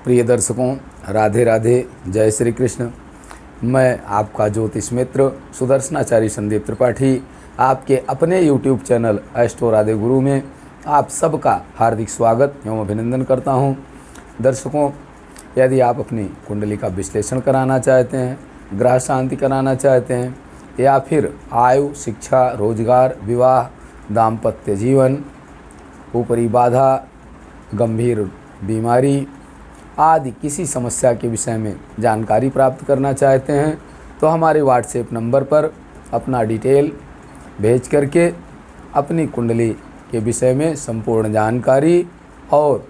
प्रिय दर्शकों, राधे राधे, जय श्री कृष्ण। मैं आपका ज्योतिष मित्र सुदर्शनाचार्य संदीप त्रिपाठी आपके अपने YouTube चैनल एस्ट्रो राधे गुरु में आप सबका हार्दिक स्वागत एवं अभिनंदन करता हूं। दर्शकों, यदि आप अपनी कुंडली का विश्लेषण कराना चाहते हैं, ग्रह शांति कराना चाहते हैं या फिर आयु, शिक्षा, रोजगार, विवाह, दाम्पत्य जीवन, ऊपरी बाधा, गंभीर बीमारी आदि किसी समस्या के विषय में जानकारी प्राप्त करना चाहते हैं तो हमारे व्हाट्सएप नंबर पर अपना डिटेल भेज करके अपनी कुंडली के विषय में संपूर्ण जानकारी और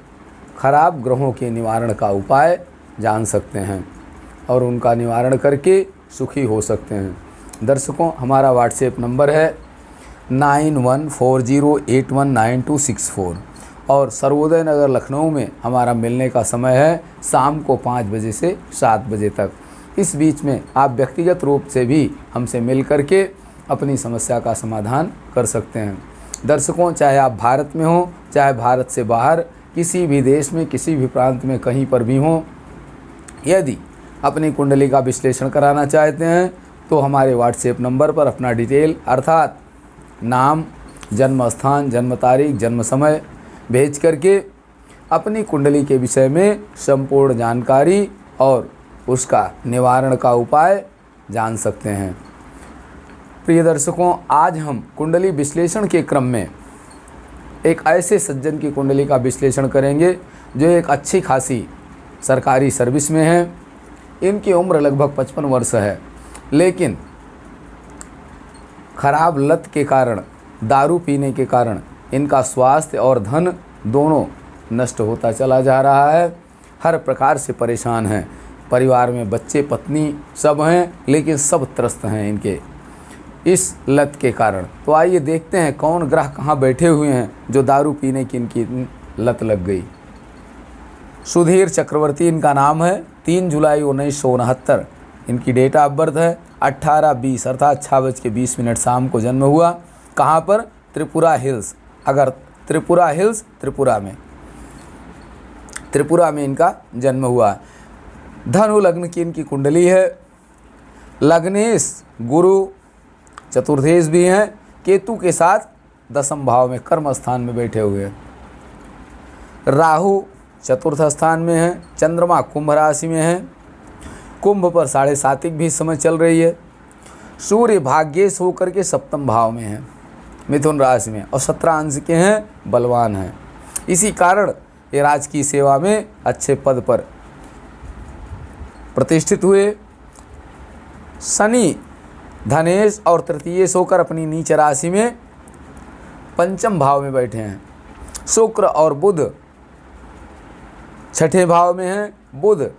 खराब ग्रहों के निवारण का उपाय जान सकते हैं और उनका निवारण करके सुखी हो सकते हैं। दर्शकों, हमारा व्हाट्सएप नंबर है 9140819264 और सर्वोदय नगर लखनऊ में हमारा मिलने का समय है शाम को 5 बजे से 7 बजे तक। इस बीच में आप व्यक्तिगत रूप से भी हमसे मिल करके अपनी समस्या का समाधान कर सकते हैं। दर्शकों, चाहे आप भारत में हों, चाहे भारत से बाहर किसी भी देश में, किसी भी प्रांत में, कहीं पर भी हों, यदि अपनी कुंडली का विश्लेषण कराना चाहते हैं तो हमारे व्हाट्सएप नंबर पर अपना डिटेल अर्थात नाम, जन्म स्थान, जन्म तारीख, जन्म समय भेज करके अपनी कुंडली के विषय में संपूर्ण जानकारी और उसका निवारण का उपाय जान सकते हैं। प्रिय दर्शकों, आज हम कुंडली विश्लेषण के क्रम में एक ऐसे सज्जन की कुंडली का विश्लेषण करेंगे जो एक अच्छी खासी सरकारी सर्विस में है। इनकी उम्र लगभग 55 वर्ष है, लेकिन खराब लत के कारण, दारू पीने के कारण इनका स्वास्थ्य और धन दोनों नष्ट होता चला जा रहा है। हर प्रकार से परेशान हैं। परिवार में बच्चे, पत्नी सब हैं, लेकिन सब त्रस्त हैं इनके इस लत के कारण। तो आइए देखते हैं कौन ग्रह कहाँ बैठे हुए हैं जो दारू पीने की इनकी लत लग गई। सुधीर चक्रवर्ती इनका नाम है। 3 जुलाई 1969 इनकी डेट ऑफ बर्थ है। 18:20 अर्थात 6:20 शाम को जन्म हुआ। कहाँ पर? त्रिपुरा हिल्स। अगर त्रिपुरा हिल्स, त्रिपुरा में इनका जन्म हुआ। धनु लग्न की इनकी कुंडली है। लग्नेश गुरु चतुर्थेश भी हैं। केतु के साथ 10वें भाव में कर्म स्थान में बैठे हुए हैं। राहु चतुर्थ स्थान में है। चंद्रमा कुंभ राशि में है। कुंभ पर 7.5 भी समय चल रही है। सूर्य भाग्येश होकर के 7वें भाव में है, मिथुन राशि में, और 17 अंश के हैं, बलवान हैं। इसी कारण ये राजकीय सेवा में अच्छे पद पर प्रतिष्ठित हुए। शनि धनेश और तृतीयेश होकर अपनी नीच राशि में 5वें भाव में बैठे हैं। शुक्र और बुध 6ठे भाव में हैं। बुध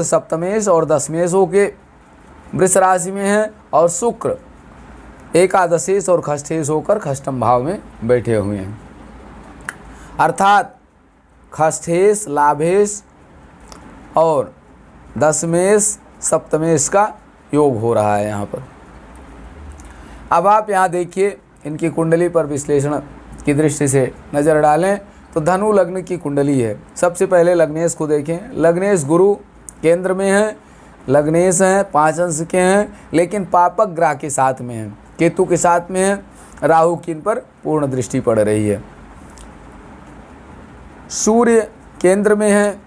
सप्तमेश और दशमेश होके वृष राशि में हैं और शुक्र एकादशेश और खष्ठेश होकर खष्टम भाव में बैठे हुए हैं। अर्थात खष्ठेश, लाभेश और दशमेश, सप्तमेश का योग हो रहा है यहाँ पर। अब आप यहाँ देखिए, इनकी कुंडली पर विश्लेषण की दृष्टि से नज़र डालें तो धनु लग्न की कुंडली है। सबसे पहले लग्नेश को देखें। लग्नेश गुरु केंद्र में है। लग्नेश हैं, 5 अंश के हैं, लेकिन पापक ग्रह के साथ में हैं, केतु के साथ में है। राहु की इन पर पूर्ण दृष्टि पड़ रही है। सूर्य केंद्र में है,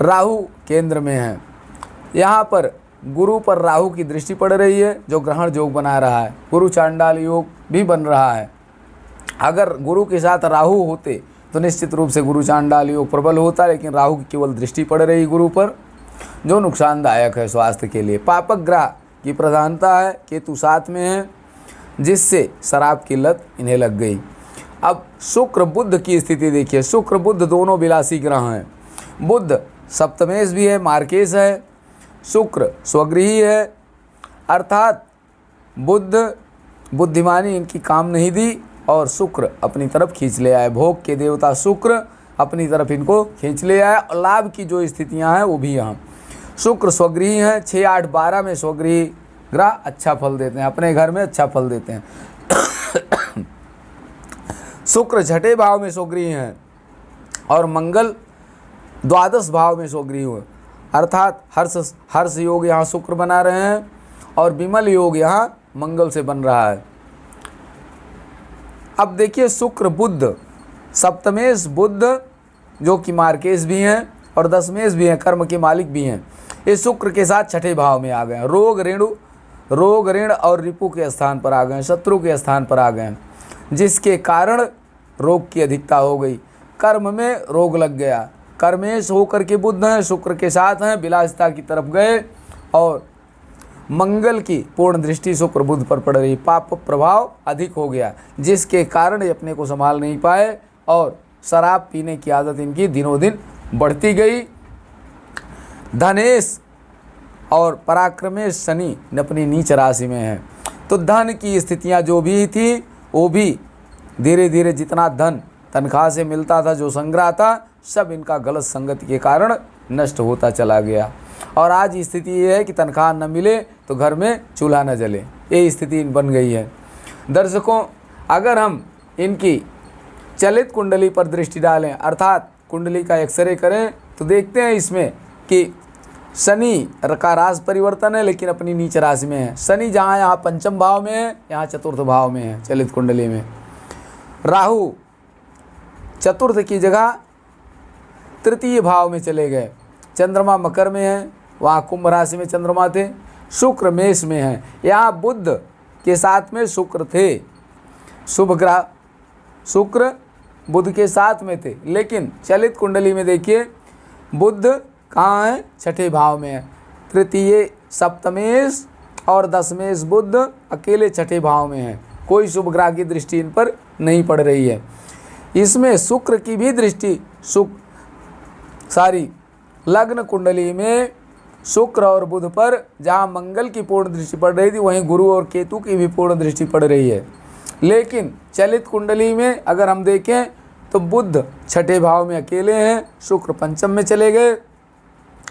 राहु केंद्र में है। यहाँ पर गुरु पर राहु की दृष्टि पड़ रही है जो ग्रहण योग बना रहा है। गुरु चांडाल योग भी बन रहा है। अगर गुरु के साथ राहु होते तो निश्चित रूप से गुरु चांडाल योग प्रबल होता, लेकिन राहु की केवल दृष्टि पड़ रही गुरु पर, जो नुकसानदायक है स्वास्थ्य के लिए। पापक ग्रह की प्रधानता है, केतु साथ में है, जिससे शराब की लत इन्हें लग गई। अब शुक्र बुध की स्थिति देखिए। शुक्र बुध दोनों विलासी ग्रह हैं। बुध सप्तमेश भी है, मार्केश है। शुक्र स्वगृही है, अर्थात बुद्धिमानी इनकी काम नहीं दी और शुक्र अपनी तरफ खींच ले आए। भोग के देवता शुक्र अपनी तरफ इनको खींच ले आए और लाभ की जो स्थितियां हैं वो भी यहाँ। शुक्र स्वगृही हैं। 6, 8, 12 में स्वगृही ग्रह अच्छा फल देते हैं, अपने घर में अच्छा फल देते हैं। शुक्र 6ठे भाव में स्वगृही हैं। और मंगल द्वादश भाव में स्वगृही हुए, अर्थात हर्ष योग यहाँ शुक्र बना रहे हैं और विमल योग यहाँ मंगल से बन रहा है। अब देखिए शुक्र बुध, सप्तमेश बुध जो कि मार्केश भी हैं और दशमेश भी हैं, कर्म के मालिक भी हैं, ये शुक्र के साथ छठे भाव में आ गए हैं। रोग ऋण और रिपु के स्थान पर आ गए हैं, शत्रु के स्थान पर आ गए हैं, जिसके कारण रोग की अधिकता हो गई। कर्म में रोग लग गया। कर्मेश होकर के बुध हैं, शुक्र के साथ हैं, विलासिता की तरफ गए और मंगल की पूर्ण दृष्टि शुक्र बुध पर पड़ रही, पाप प्रभाव अधिक हो गया, जिसके कारण ये अपने को संभाल नहीं पाए और शराब पीने की आदत इनकी दिनों दिन बढ़ती गई। धनेश और पराक्रमेश शनि अपनी नीच राशि में है, तो धन की स्थितियां जो भी थी वो भी धीरे धीरे जितना धन तनख्वाह से मिलता था, जो संग्रह था, सब इनका गलत संगति के कारण नष्ट होता चला गया। और आज स्थिति ये है कि तनख्वाह न मिले तो घर में चूल्हा न जले, ये स्थिति बन गई है। दर्शकों, अगर हम इनकी चलित कुंडली पर दृष्टि डालें, अर्थात कुंडली का एक्सरे करें, तो देखते हैं इसमें कि शनि का राशि परिवर्तन है लेकिन अपनी नीच राशि में है। शनि जहाँ यहाँ पंचम भाव में है, यहाँ चतुर्थ भाव में है चलित कुंडली में। राहु चतुर्थ की जगह तृतीय भाव में चले गए। चंद्रमा मकर में है, वहाँ कुंभ राशि में चंद्रमा थे। शुक्र मेष में है, यहाँ बुध के साथ में शुक्र थे, शुभ ग्रह शुक्र बुध के साथ में थे, लेकिन चलित कुंडली में देखिए बुध कहाँ है, छठे भाव में है। तृतीय सप्तमेश और दशमेश बुध अकेले छठे भाव में है, कोई शुभ ग्रह की दृष्टि इन पर नहीं पड़ रही है। इसमें शुक्र की भी दृष्टि लग्न कुंडली में शुक्र और बुध पर जहाँ मंगल की पूर्ण दृष्टि पड़ रही थी, वहीं गुरु और केतु की भी पूर्ण दृष्टि पड़ रही है। लेकिन चलित कुंडली में अगर हम देखें तो बुध छठे भाव में अकेले हैं, शुक्र पंचम में चले गए,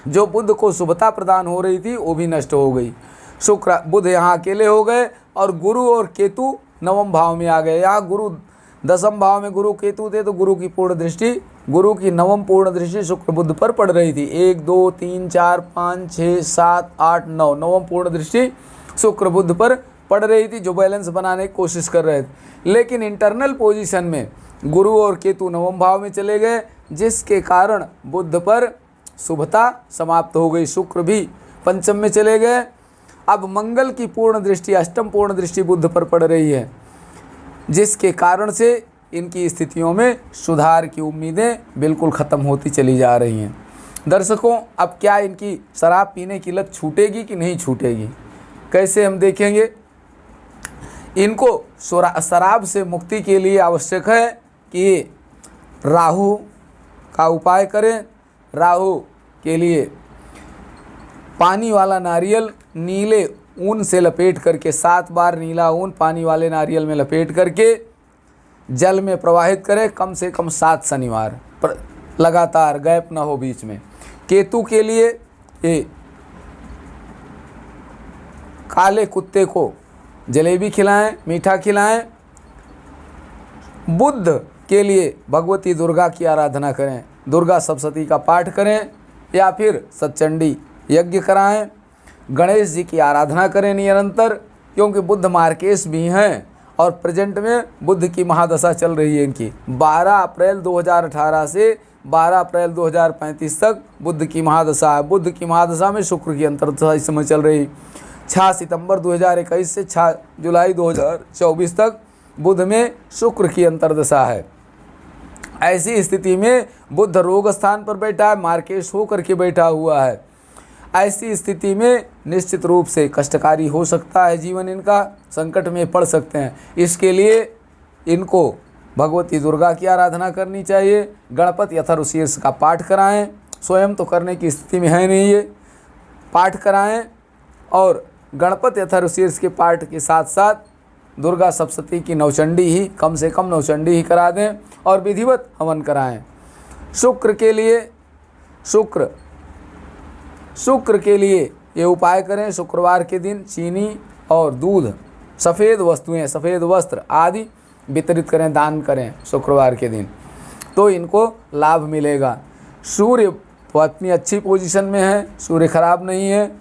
जो बुध को शुभता प्रदान हो रही थी वो भी नष्ट हो गई। शुक्र बुध यहाँ अकेले हो गए और गुरु और केतु नवम भाव में आ गए। यहाँ गुरु दसम भाव में गुरु केतु थे, तो गुरु की पूर्ण दृष्टि, गुरु की नवम पूर्ण दृष्टि शुक्र बुध पर पड़ रही थी। 1 2 3 4 5 6 7 8 9 नवम पूर्ण दृष्टि शुक्र बुध पर पड़ रही थी, जो बैलेंस बनाने की कोशिश कर रहे थे। लेकिन इंटरनल पोजीशन में गुरु और केतु नवम भाव में चले गए, जिसके कारण बुध पर शुभता समाप्त हो गई। शुक्र भी पंचम में चले गए। अब मंगल की पूर्ण दृष्टि, अष्टम पूर्ण दृष्टि बुध पर पड़ रही है, जिसके कारण से इनकी स्थितियों में सुधार की उम्मीदें बिल्कुल ख़त्म होती चली जा रही हैं। दर्शकों, अब क्या इनकी शराब पीने की लत छूटेगी कि नहीं छूटेगी, कैसे हम देखेंगे। इनको शराब से मुक्ति के लिए आवश्यक है कि राहु का उपाय करें। राहु के लिए पानी वाला नारियल नीले ऊन से लपेट करके 7 बार नीला ऊन पानी वाले नारियल में लपेट करके जल में प्रवाहित करें, कम से कम 7 शनिवार पर लगातार, गैप ना हो बीच में। केतु के लिए ये काले कुत्ते को जलेबी खिलाएं, मीठा खिलाएं। बुध के लिए भगवती दुर्गा की आराधना करें, दुर्गा सप्तशती का पाठ करें या फिर सतचंडी यज्ञ कराएं। गणेश जी की आराधना करें निरंतर, क्योंकि बुध मार्केश भी हैं और प्रेजेंट में बुध की महादशा चल रही है इनकी। 12 अप्रैल 2018 से 12 अप्रैल 2035 तक बुध की महादशा है। बुध की महादशा में शुक्र की अंतर्दशा इस समय चल रही। 6 सितंबर 2021 से 6 जुलाई 2024 तक बुध में शुक्र की अंतर्दशा है। ऐसी स्थिति में बुध रोग स्थान पर बैठा है, मार्केश होकर के बैठा हुआ है। ऐसी स्थिति में निश्चित रूप से कष्टकारी हो सकता है जीवन इनका, संकट में पड़ सकते हैं। इसके लिए इनको भगवती दुर्गा की आराधना करनी चाहिए। गणपति अथर्वशीर्ष का पाठ कराएं, स्वयं तो करने की स्थिति में है नहीं ये, पाठ कराएं और गणपति अथर्वशीर्ष के पाठ के साथ साथ दुर्गा सप्तशती की नवचंडी ही, कम से कम नवचंडी ही करा दें और विधिवत हवन कराएं। शुक्र के लिए ये उपाय करें। शुक्रवार के दिन चीनी और दूध, सफ़ेद वस्तुएं, सफ़ेद वस्त्र आदि वितरित करें, दान करें शुक्रवार के दिन। तो इनको लाभ मिलेगा। सूर्य तो अपनी अच्छी पोजीशन में है, सूर्य खराब नहीं है,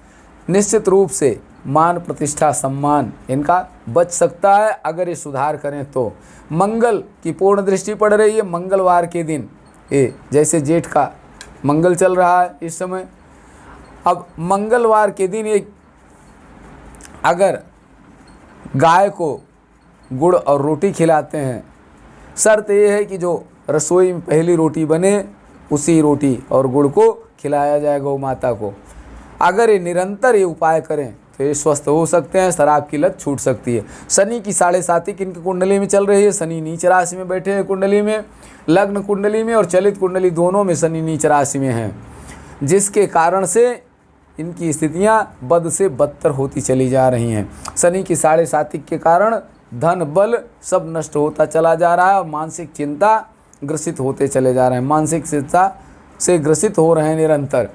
निश्चित रूप से मान प्रतिष्ठा सम्मान इनका बच सकता है अगर ये सुधार करें तो। मंगल की पूर्ण दृष्टि पड़ रही है मंगलवार के दिन, ये जैसे जेठ का मंगल चल रहा है इस समय। अब मंगलवार के दिन ये अगर गाय को गुड़ और रोटी खिलाते हैं, शर्त ये है कि जो रसोई में पहली रोटी बने उसी रोटी और गुड़ को खिलाया जाए गौ माता को। अगर ये निरंतर ये उपाय करें तो ये स्वस्थ हो सकते हैं, शराब की लत छूट सकती है। शनि की 7.5 इनकी कुंडली में चल रही है, शनि नीच राशि में बैठे हैं कुंडली में, लग्न कुंडली में और चलित कुंडली दोनों में शनि नीच राशि में हैं, जिसके कारण से इनकी स्थितियां बद से बदतर होती चली जा रही हैं। शनि की 7.5 के कारण धन बल सब नष्ट होता चला जा रहा है और मानसिक चिंता ग्रसित होते चले जा रहे हैं, मानसिक चिंता से ग्रसित हो रहे हैं निरंतर।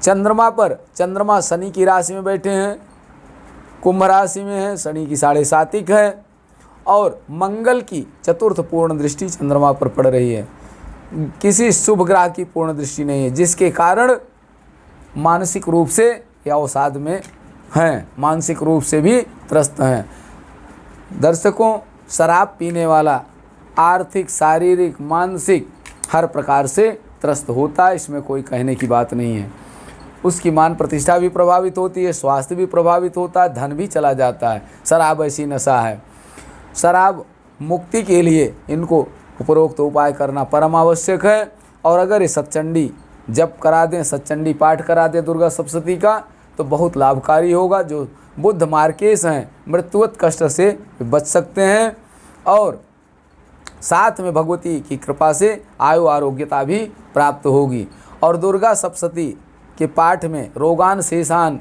चंद्रमा पर, चंद्रमा शनि की राशि में बैठे हैं, कुंभ राशि में है, शनि की 7.5 है और मंगल की चतुर्थ पूर्ण दृष्टि चंद्रमा पर पड़ रही है। किसी शुभ ग्रह की पूर्ण दृष्टि नहीं है, जिसके कारण मानसिक रूप से या अवसाद में हैं, मानसिक रूप से भी त्रस्त हैं। दर्शकों, शराब पीने वाला आर्थिक, शारीरिक, मानसिक हर प्रकार से त्रस्त होता है, इसमें कोई कहने की बात नहीं है। उसकी मान प्रतिष्ठा भी प्रभावित होती है, स्वास्थ्य भी प्रभावित होता है, धन भी चला जाता है। शराब ऐसी नशा है। शराब मुक्ति के लिए इनको उपरोक्त उपाय करना परम आवश्यक है। और अगर ये सतचंडी जप करा दें, सतचंडी पाठ करा दें दुर्गा सप्तशती का, तो बहुत लाभकारी होगा। जो बुद्ध मार्केश हैं, मृत्युवत कष्ट से बच सकते हैं और साथ में भगवती की कृपा से आयु आरोग्यता भी प्राप्त होगी। और दुर्गा सप्तशती के पाठ में रोगान शेषान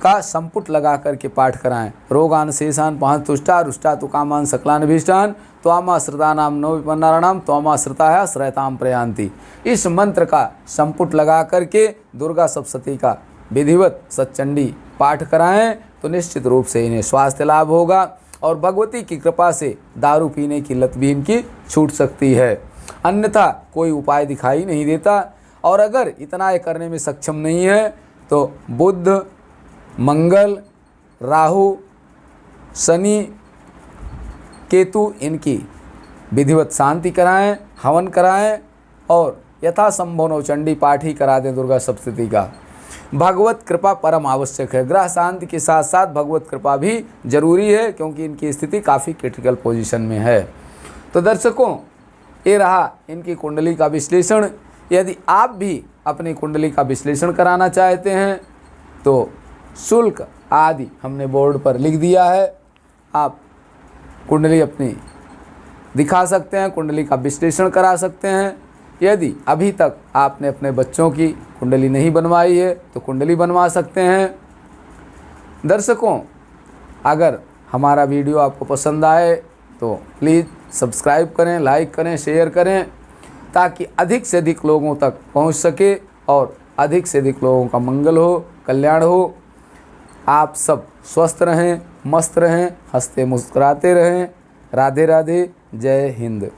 का संपुट लगा करके पाठ कराएं। रोगान शेषान पांच तुष्टा रुष्टा तु कामान सकलान भीष्टान त्वामाश्रिता नाम नव विपन्नाराणाम त्वामाश्रिता है श्रयताम प्रयांति। इस मंत्र का संपुट लगा करके दुर्गा सप्तशती का विधिवत सतचंडी पाठ कराएं तो निश्चित रूप से इन्हें स्वास्थ्य लाभ होगा और भगवती की कृपा से दारू पीने की लत भी इनकी छूट सकती है। अन्यथा कोई उपाय दिखाई नहीं देता। और अगर इतना ये करने में सक्षम नहीं है तो बुध, मंगल, राहु, शनि, केतु इनकी विधिवत शांति कराएं, हवन कराएं और यथासंभव नवचंडी पाठ ही करा दें दुर्गा सप्तशती का। भगवत कृपा परम आवश्यक है। ग्रह शांति के साथ साथ भगवत कृपा भी जरूरी है, क्योंकि इनकी स्थिति काफ़ी क्रिटिकल पोजीशन में है। तो दर्शकों, ये रहा इनकी कुंडली का विश्लेषण। यदि आप भी अपनी कुंडली का विश्लेषण कराना चाहते हैं तो शुल्क आदि हमने बोर्ड पर लिख दिया है। आप कुंडली अपनी दिखा सकते हैं, कुंडली का विश्लेषण करा सकते हैं। यदि अभी तक आपने अपने बच्चों की कुंडली नहीं बनवाई है तो कुंडली बनवा सकते हैं। दर्शकों, अगर हमारा वीडियो आपको पसंद आए तो प्लीज़ सब्सक्राइब करें, लाइक करें, शेयर करें, ताकि अधिक से अधिक लोगों तक पहुंच सके और अधिक से अधिक लोगों का मंगल हो, कल्याण हो। आप सब स्वस्थ रहें, मस्त रहें, हंसते मुस्कुराते रहें। राधे राधे, जय हिंद।